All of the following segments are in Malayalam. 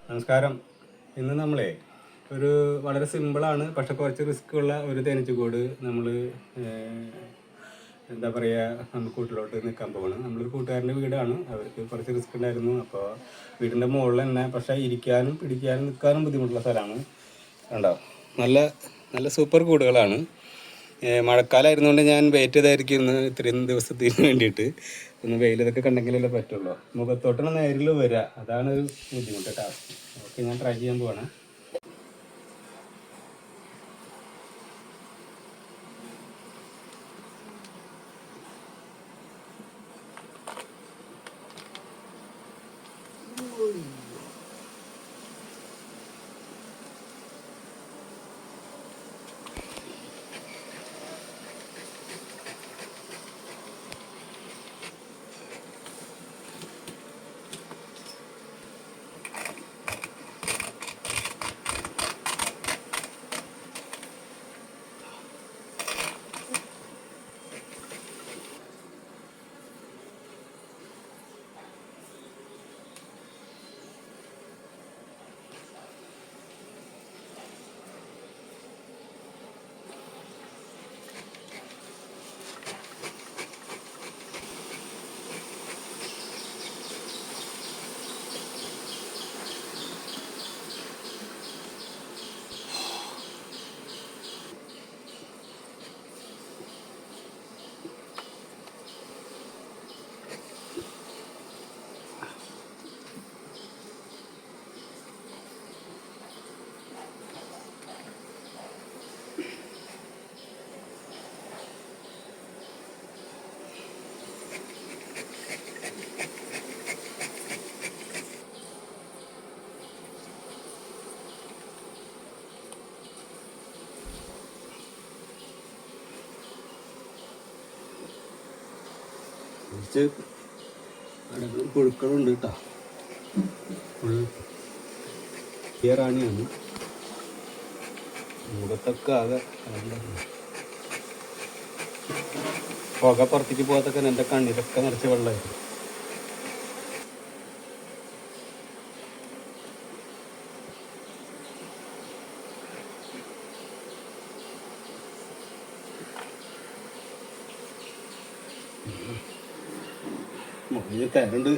നമസ്കാരം. ഇന്ന് നമ്മളെ ഒരു വളരെ സിമ്പിളാണ് പക്ഷെ കുറച്ച് റിസ്ക് ഉള്ള ഒരു തേനീച്ചക്കൂട് നമ്മൾ എന്താ പറയുക, നമുക്ക് വീട്ടിലോട്ട് നിൽക്കാൻ പോകണം. നമ്മളൊരു കൂട്ടുകാരൻ്റെ വീടാണ്, അവർക്ക് കുറച്ച് റിസ്ക് ഉണ്ടായിരുന്നു. അപ്പോൾ വീടിൻ്റെ മുകളിൽ തന്നെ, പക്ഷേ ഇരിക്കാനും പിടിക്കാനും നിൽക്കാനും ബുദ്ധിമുട്ടുള്ള സ്ഥലമാണ്. കണ്ടോ, നല്ല നല്ല സൂപ്പർ കൂടുകളാണ്. മഴക്കാലമായിരുന്നുകൊണ്ട് ഞാൻ വെയിറ്റ് ചെയ്തായിരിക്കും ഇന്ന് ഇത്രയും ദിവസത്തിന് വേണ്ടിയിട്ട്. ഒന്ന് വെയിലതൊക്കെ കണ്ടെങ്കിലല്ലേ പറ്റുള്ളൂ. മുഖത്തോട്ടാണ് നേരിൽ വരിക, അതാണ് ഒരു ബുദ്ധിമുട്ട് ടാസ്ക്. ഓക്കെ, ഞാൻ ട്രൈ ചെയ്യാൻ പോവാണ്. കുറച്ച് അടകളും പുഴുക്കളുണ്ട് കേട്ടോ. ഫുൾ റാണിയാണ്. മുഖത്തൊക്കെ ആകെ പുക പുറത്തേക്ക് പോകാത്തൊക്കെ എൻ്റെ കണ്ണിലൊക്കെ നിറച്ച് വെള്ളമായിരുന്നു. മുകളിൽ തേനുണ്ട്.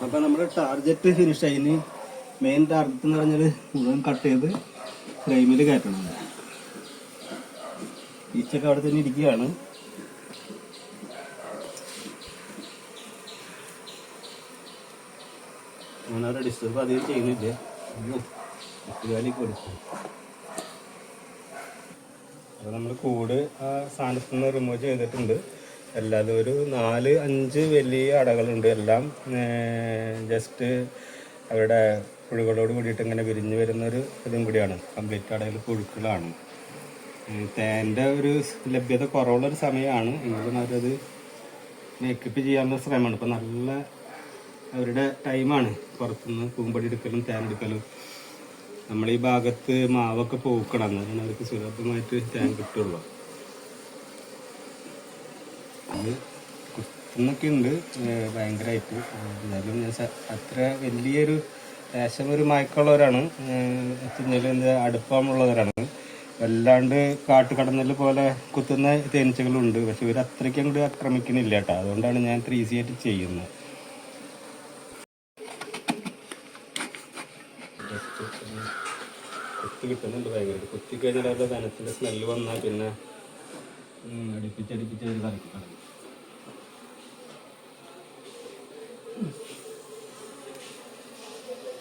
അപ്പം നമ്മുടെ ടാർഗറ്റ് ഫിനിഷ് ആയി. മെയിൻ ടാർഗറ്റ് എന്ന് പറഞ്ഞാൽ മുഴുവൻ കട്ട് ചെയ്ത് ഫ്രെയിമിൽ കയറ്റണം. ഈച്ചൊക്കെ അവിടെ തന്നെ ഇരിക്കുകയാണ്. ഞാനവിടെ ഡിസ്റ്റർബ് അധികം ചെയ്യുന്നില്ല. കൊടുക്കും. അപ്പോൾ നമ്മൾ കൂട് ആ സാധനത്തിൽ നിന്ന് റിമൂവ് ചെയ്തിട്ടുണ്ട്. എല്ലാതും ഒരു 4-5 വലിയ അടകളുണ്ട്. എല്ലാം ജസ്റ്റ് അവിടെ പുഴുകളോട് കൂടിയിട്ട് ഇങ്ങനെ വിരിഞ്ഞ് വരുന്നൊരു ഇതും കൂടിയാണ്. കംപ്ലീറ്റ് അടയിൽ പുഴുക്കളാണ്. തേൻ്റെ ഒരു ലഭ്യത കുറവുള്ളൊരു സമയമാണ്. എങ്കിലും അവരത് മേക്കപ്പ് ചെയ്യാനുള്ള ശ്രമമാണ്. ഇപ്പം നല്ല അവരുടെ ടൈമാണ്. പുറത്തുനിന്ന് പൂമ്പടി എടുക്കലും തേനെടുക്കലും. നമ്മളീ ഭാഗത്ത് മാവൊക്കെ പൂക്കണം, എന്നാലാണ് അവർക്ക് സുലഭമായിട്ട് തേൻ കിട്ടുള്ളൂ. അത് കുത്തുന്നൊക്കെ ഉണ്ട് ഭയങ്കരമായിട്ട്. എന്നാലും ഞാൻ അത്ര വലിയൊരു ലേശം ഒരു മയക്കമുള്ളവരാണ്. എന്താ അടുപ്പമുള്ളവരാണ്. വല്ലാണ്ട് കാട്ടുകടന്നൽ പോലെ കുത്തുന്ന തേനീച്ചകളുണ്ട്. പക്ഷെ ഇവർ അത്രയ്ക്കും അങ്ങോട്ട് ആക്രമിക്കുന്നില്ല കേട്ടോ. അതുകൊണ്ടാണ് ഞാൻ 3C ആയിട്ട് ചെയ്യുന്നത്. കുത്തി കിട്ടുന്നുണ്ട് ഭയങ്കര. കുത്തി കഴിഞ്ഞാൽ അവരുടെ ധനത്തിൻ്റെ സ്മെല്ല് വന്നാൽ പിന്നെ അടുപ്പിച്ചടുപ്പിച്ച് ഒരു കറക്കി കളയും.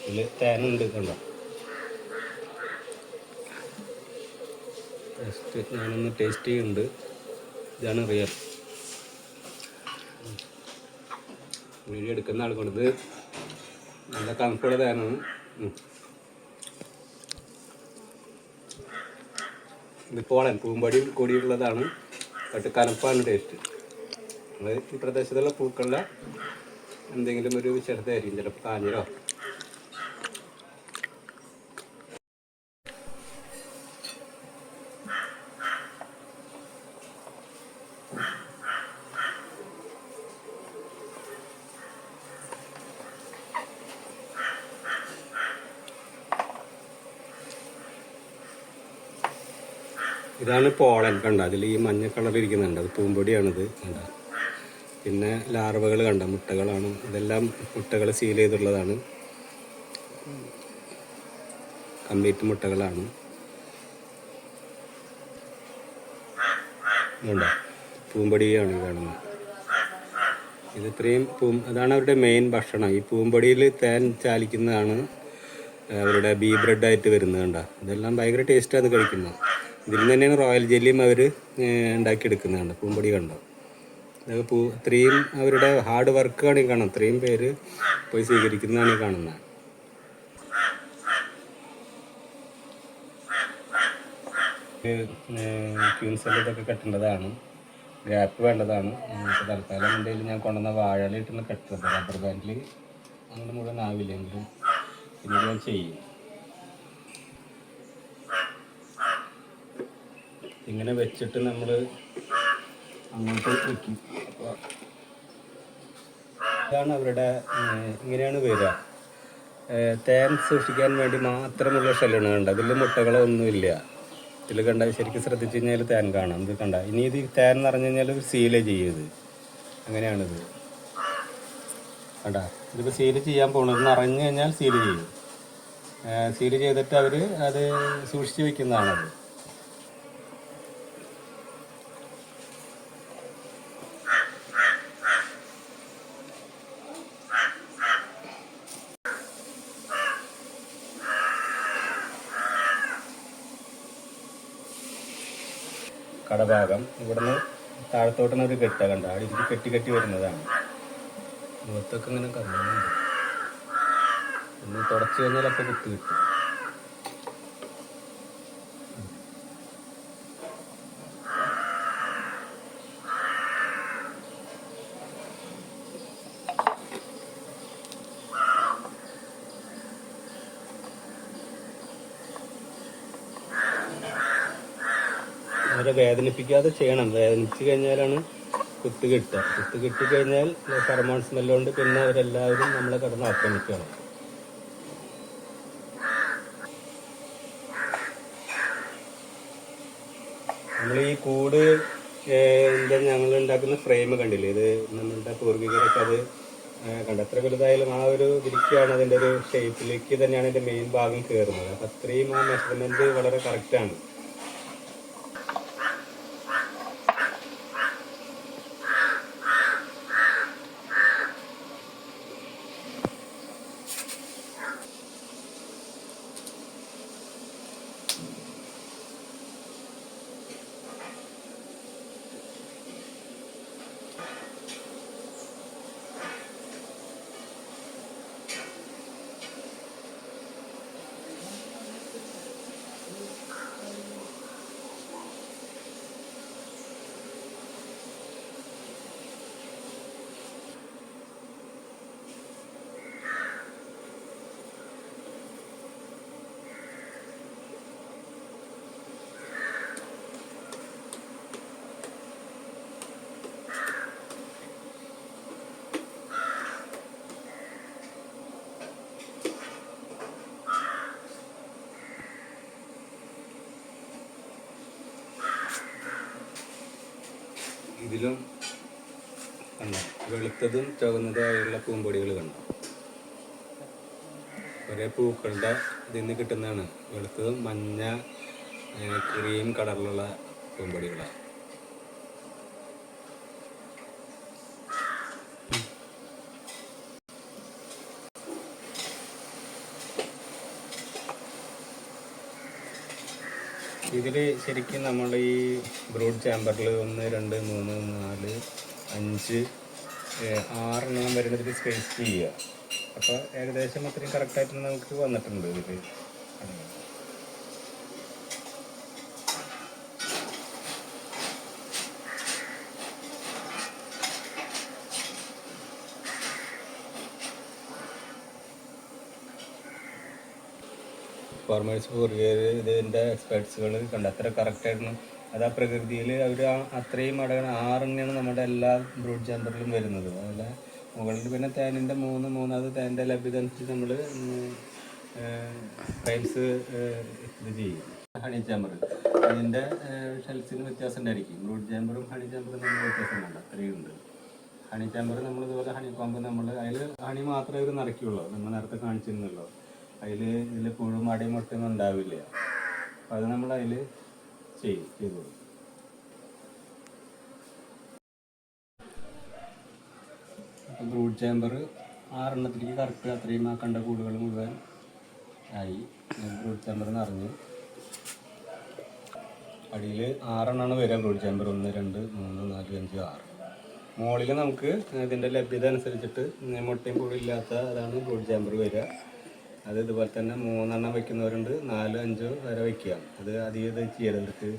ഇതിൽ തേനുണ്ട് കണ്ടോ. ഞാനൊന്ന് ടേസ്റ്റ് ചെയ്യുന്നുണ്ട്. ഇതാണ് റിയൽ വീഡിയോ എടുക്കുന്ന ആൾ കൊടുത്ത് നല്ല കംഫുള്ള തേനാണ്. ഇത് പോളൻ പൂമ്പടി കൂടിയുള്ളതാണ്. ബട്ട് കനപ്പാണ് ടേസ്റ്റ്. നമ്മൾ ഈ പ്രദേശത്തുള്ള പൂക്കളുടെ എന്തെങ്കിലും ഒരു വിശേഷതയായിരിക്കും, ചിലപ്പോൾ കാഞ്ഞിരോ. ഇതാണ് പോളൻ കണ്ട. അതിൽ ഈ മഞ്ഞ കളർ ഇരിക്കുന്നുണ്ട്, അത് പൂമ്പൊടിയാണിത് കണ്ട. പിന്നെ ലാർവകൾ കണ്ട, മുട്ടകളാണ്. ഇതെല്ലാം മുട്ടകൾ സീൽ ചെയ്തിട്ടുള്ളതാണ്, കംപ്ലീറ്റ് മുട്ടകളാണ് കണ്ട. പൂമ്പൊടിയാണ് കാണുന്നത്. ഇത് ഇത്രയും അതാണ് അവരുടെ മെയിൻ ഭക്ഷണം. ഈ പൂമ്പൊടിയിൽ തേൻ ചാലിക്കുന്നതാണ് അവരുടെ ബീ ബ്രെഡായിട്ട് വരുന്നത് കണ്ട. ഇതെല്ലാം ഭയങ്കര ടേസ്റ്റാണ് കഴിക്കുന്നത്. ഇതിൽ നിന്ന് തന്നെയാണ് റോയൽ ജെല്ലിയും അവർ ഉണ്ടാക്കിയെടുക്കുന്നതാണ്. പൂമ്പൊടി കണ്ടോ. ഇതൊക്കെ ഇത്രയും അവരുടെ ഹാർഡ് വർക്കാണ് ഈ കാണുന്നത്. ഇത്രയും പേര് പോയി സ്വീകരിക്കുന്നതാണ് ഈ കാണുന്നത്. ക്യൂൻസെൽ ഇതൊക്കെ കെട്ടേണ്ടതാണ്, ഗ്യാപ്പ് വേണ്ടതാണ്. തൽക്കാലം എൻ്റെ ഞാൻ കൊണ്ടുവന്ന വാഴല ഇട്ടുന്ന കെട്ടുന്നത്. റബ്ബർ ബാൻഡിൽ അങ്ങനെ മുഴുവൻ ആവില്ലെങ്കിലും പിന്നീട് ഞാൻ ചെയ്യും. ഇങ്ങനെ വെച്ചിട്ട് നമ്മൾ അങ്ങോട്ട് വയ്ക്കും. അപ്പോൾ ഇതാണ് അവരുടെ ഇങ്ങനെയാണ് വരിക. തേൻ സൂക്ഷിക്കാൻ വേണ്ടി മാത്രമുള്ള ഷെല്ലാണ് കണ്ട. അതിൽ മുട്ടകളോ ഒന്നുമില്ല. ഇതിൽ കണ്ട ശരിക്കും ശ്രദ്ധിച്ചു കഴിഞ്ഞാൽ തേൻ കാണാം. ഇത് കണ്ട. ഇനി ഇത് തേൻ എന്ന് പറഞ്ഞു കഴിഞ്ഞാൽ സീലേ ചെയ്യത്. അങ്ങനെയാണിത് കണ്ട. ഇതിപ്പോൾ സീല് ചെയ്യാൻ പോകണത് അറിഞ്ഞു കഴിഞ്ഞാൽ സീല് ചെയ്യും. സീല് ചെയ്തിട്ട് അവർ അത് സൂക്ഷിച്ച് വയ്ക്കുന്നതാണത്. കടഭാഗം ഇവിടുന്ന് താഴത്തോട്ടാണ് ഒരു കെട്ട കണ്ട. അവിടെ ഇത് കെട്ടി കെട്ടി വരുന്നതാണ്. മുഖത്തൊക്കെ ഇങ്ങനെ കറങ്ങുന്നുണ്ട്. ഒന്ന് തുടച്ചു കഴിഞ്ഞാൽ അപ്പോൾ കുത്തി കിട്ടും. അവരെ വേദനിപ്പിക്കാതെ ചെയ്യണം. വേദനിപ്പിച്ച് കഴിഞ്ഞാലാണ് കുത്ത് കിട്ടുക. കുത്ത് കിട്ടിക്കഴിഞ്ഞാൽ ഫെറമോൺ സ്മെല്ലുകൊണ്ട് പിന്നെ അവരെല്ലാവരും നമ്മളെ കിടന്ന് ആക്രമിക്കുകയാണ്. നമ്മൾ ഈ കൂട് ഞങ്ങൾ ഉണ്ടാക്കുന്ന ഫ്രെയിം കണ്ടില്ലേ, ഇത് നമ്മളുടെ പൂർവികരൊക്കെ അത് കണ്ട. എത്ര വലുതായാലും ആ ഒരു വിരിക്കാണ് അതിൻ്റെ ഒരു ഷേപ്പിലേക്ക് തന്നെയാണ് ഇതിൻ്റെ മെയിൻ ഭാഗം കയറുന്നത്. അപ്പം അത്രയും ആ മെഷർമെൻറ്റ് വളരെ കറക്റ്റാണ്. ഇതിലും കണ്ടോ വെളുത്തതും ചുവന്നതായുള്ള പൂമ്പൊടികൾ കണ്ടോ. ഒരേ പൂക്കളുടെ ഇതിൽ നിന്ന് കിട്ടുന്നതാണ്. വെളുത്തതും മഞ്ഞ ക്രീം കളറിലുള്ള പൂമ്പൊടികളാണ്. ഇതിൽ ശരിക്കും നമ്മൾ ഈ ബ്രൂഡ് ചാമ്പറിൽ 1 2 3 4 5 6 വരുന്നതിൽ സ്പേസ് ചെയ്യുക. അപ്പോൾ ഏകദേശം അത്രയും കറക്റ്റായിട്ട് നമുക്ക് വന്നിട്ടുണ്ട് ഇതിൽ. ഫാർമേഴ്സ് കൊറിയർ ഇതിൻ്റെ എക്സ്പെർട്സുകൾ കണ്ട അത്ര കറക്റ്റായിരുന്നു. അത് ആ പ്രകൃതിയിൽ അവർ അത്രയും അടങ്ങണ 6 തന്നെയാണ് നമ്മുടെ എല്ലാ ബ്രൂഡ് ചാമ്പറിലും വരുന്നത്. അതുപോലെ മുകളിൽ പിന്നെ തേനിൻ്റെ 3 അത് തേനിൻ്റെ ലഭ്യത അനുസരിച്ച് നമ്മൾ ടൈൽസ് ഇത് ചെയ്യും. ഹണി ചാമ്പർ അതിൻ്റെ ഷെൽസിന് വ്യത്യാസം ഉണ്ടായിരിക്കും. ബ്രൂഡ് ചാമ്പറും ഹണി ചാമ്പറും നമ്മൾ വ്യത്യാസമുണ്ട്, അത്രയും ഉണ്ട്. ഹണി ചാമ്പർ നമ്മളിതുപോലെ ഹണി കോമ്പ് നമ്മൾ അതിൽ ഹണി മാത്രമേ അവർ നിറയ്ക്കുള്ളൂ. നമ്മൾ നേരത്തെ കാണിച്ചിരുന്നല്ലോ, ഇതിൽ പുഴും അടിയും മുട്ടയൊന്നും ഉണ്ടാവില്ല. അപ്പോൾ അത് നമ്മൾ അതിൽ ചെയ്തു. അപ്പോൾ ബ്രൂഡ് ചാമ്പർ 6 എണ്ണത്തിലേക്ക് കറക്റ്റ് അത്രയും ആ കണ്ട കൂടുകൾ മുഴുവൻ ആയി. ബ്രൂഡ് ചാമ്പർ നിറഞ്ഞു. അടിയിൽ 6 എണ്ണമാണ് വരിക ബ്രൂഡ് ചാമ്പർ. 1 2 3 4 5 6. മുകളിൽ നമുക്ക് ഇതിൻ്റെ ലഭ്യത അനുസരിച്ചിട്ട് മുട്ടയും പുഴ ഇല്ലാത്ത അതാണ് ബ്രൂഡ് ചാമ്പർ വരിക. അത് ഇതുപോലെ തന്നെ 3 എണ്ണം വയ്ക്കുന്നവരുണ്ട്, 4 5 വരെ വയ്ക്കുക. അത് അധികം ഇത് ചെയ്തെടുത്ത്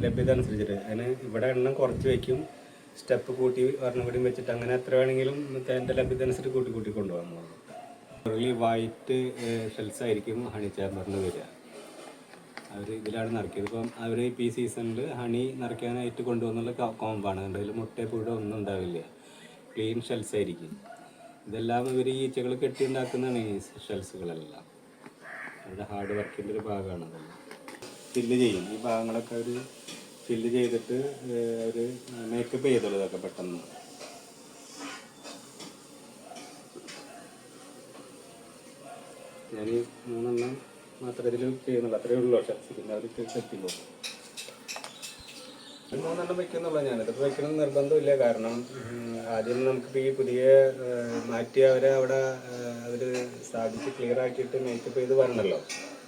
ലഭ്യത അനുസരിച്ചിട്ട് അതിന് ഇവിടെ എണ്ണം കുറച്ച് വയ്ക്കും. സ്റ്റെപ്പ് കൂട്ടി ഒരെണ്ണം കൂടി വെച്ചിട്ട് അങ്ങനെ എത്ര വേണമെങ്കിലും അതിൻ്റെ ലഭ്യത അനുസരിച്ച് കൂട്ടി കൊണ്ടുപോകാൻ പോകും. വൈറ്റ് ഷെൽസ് ആയിരിക്കും ഹണി ചാമ്പറിന് വരിക. അവർ ഇതിലാണ് നിറയ്ക്കിയത്. ഇപ്പം അവർ ഈ സീസണിൽ ഹണി നിറയ്ക്കാനായിട്ട് കൊണ്ടുവന്നുള്ള കോമ്പാണ്. അതിൽ മുട്ട പുഴ ഒന്നും ഉണ്ടാവില്ല, ക്ലീൻ ഷെൽസ് ആയിരിക്കും. ഇതെല്ലാം ഇവർ ഈച്ചകൾ കെട്ടിയുണ്ടാക്കുന്നതാണ് ഈ ഷെൽസുകളെല്ലാം. അവരുടെ ഹാർഡ് വർക്കിൻ്റെ ഒരു ഭാഗമാണ് അതെല്ലാം. ഫില്ല് ചെയ്യും ഈ ഭാഗങ്ങളൊക്കെ അവർ ഫില്ല് ചെയ്തിട്ട് അവർ മേക്കപ്പ് ചെയ്തോളൂ ഇതൊക്കെ പെട്ടെന്ന്. ഞാൻ 3 എണ്ണം മാത്രം ഇതിൽ ചെയ്യുന്നുള്ളൂ, അത്രയേ ഉള്ളൂ ഷെൽസ്. പിന്നെ അവർ എത്തില്ലോ 3 എണ്ണം വയ്ക്കുന്നുള്ളൂ. ഞാനിതൊക്കെ വയ്ക്കണം നിർബന്ധമില്ല. കാരണം ആദ്യം നമുക്കിപ്പോൾ ഈ പുതിയ മാറ്റി അവരെ അവിടെ അവർ സ്ഥാപിച്ച് ക്ലിയർ ആക്കിയിട്ട് മേക്കപ്പ് ചെയ്ത് വരണമല്ലോ,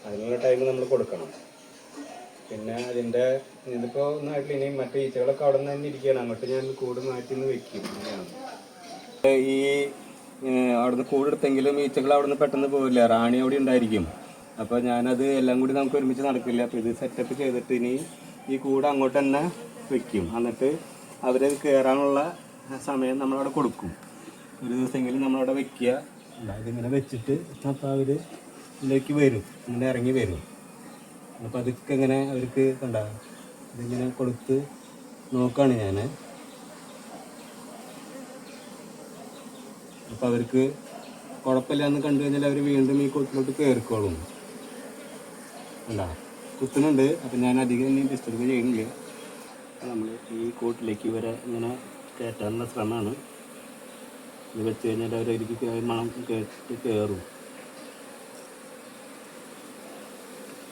അതിനുള്ള ടൈം നമ്മൾ കൊടുക്കണം. പിന്നെ അതിൻ്റെ ഇതിപ്പോൾ ഒന്നായിട്ടില്ല. ഇനി മറ്റേ ഈച്ചകളൊക്കെ അവിടെ നിന്ന് തന്നെ ഇരിക്കുകയാണ്. അങ്ങോട്ട് ഞാൻ കൂട് മാറ്റി നിന്ന് വെക്കും. അങ്ങനെയാണ് ഈ അവിടുന്ന് കൂടെടുത്തെങ്കിലും ഈച്ചകൾ അവിടെ നിന്ന് പെട്ടെന്ന് പോവില്ല, റാണി അവിടെ ഉണ്ടായിരിക്കും. അപ്പോൾ ഞാനത് എല്ലാം കൂടി നമുക്ക് ഒരുമിച്ച് നടക്കില്ല. അപ്പോൾ ഇത് സെറ്റപ്പ് ചെയ്തിട്ട് ഇനി ഈ കൂട് അങ്ങോട്ട് തന്നെ വയ്ക്കും. എന്നിട്ട് അവർ കയറാനുള്ള സമയം നമ്മളവിടെ കൊടുക്കും. ഒരു ദിവസമെങ്കിലും നമ്മളവിടെ വയ്ക്കുക. ഇതിങ്ങനെ വെച്ചിട്ട് അപ്പോൾ അവർ ഇതിലേക്ക് വരും, ഇങ്ങനെ ഇറങ്ങി വരും. അപ്പോൾ അതൊക്കെ ഇങ്ങനെ അവർക്ക് കണ്ടാകും. ഇതിങ്ങനെ കൊടുത്ത് നോക്കുകയാണ് ഞാൻ. അപ്പോൾ അവർക്ക് കുഴപ്പമില്ലാന്ന് കണ്ടു കഴിഞ്ഞാൽ അവർ വീണ്ടും ഈ കൂട്ടിലോട്ട് കയറിക്കോളും. കണ്ടാ കുത്തുന്നുണ്ട്. അപ്പം ഞാൻ അധികം ഇനി ഡിസ്റ്റർബ് ചെയ്യുന്നില്ല. നമ്മൾ ഈ കൂട്ടിലേക്ക് ഇവരെ ഇങ്ങനെ കയറ്റാനുള്ള ശ്രമമാണ്. ഇത് വെച്ച് കഴിഞ്ഞാൽ അവരൊരിക്കൽ മണം കേട്ട് കയറും.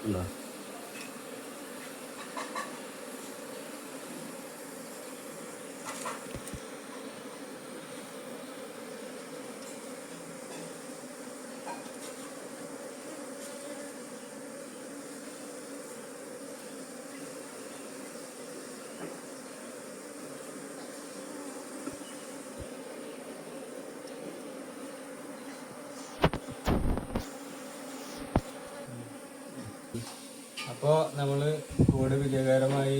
ഉണ്ടോ? അപ്പോൾ നമ്മൾ കൂട് വിജയകരമായി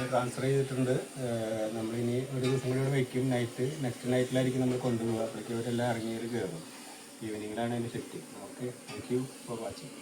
ട്രാൻസ്ഫർ ചെയ്തിട്ടുണ്ട്. നമ്മളിനി ഒരു ദിവസം കൂടി വയ്ക്കും. നെക്സ്റ്റ് നൈറ്റിലായിരിക്കും നമ്മൾ കൊണ്ടുപോകുക. അപ്പോഴേക്കും ഇവരെല്ലാം ഇറങ്ങിയത് കയറും. ഈവനിങ്ങിലാണ് അതിൻ്റെ shift. Okay, thank you for watching.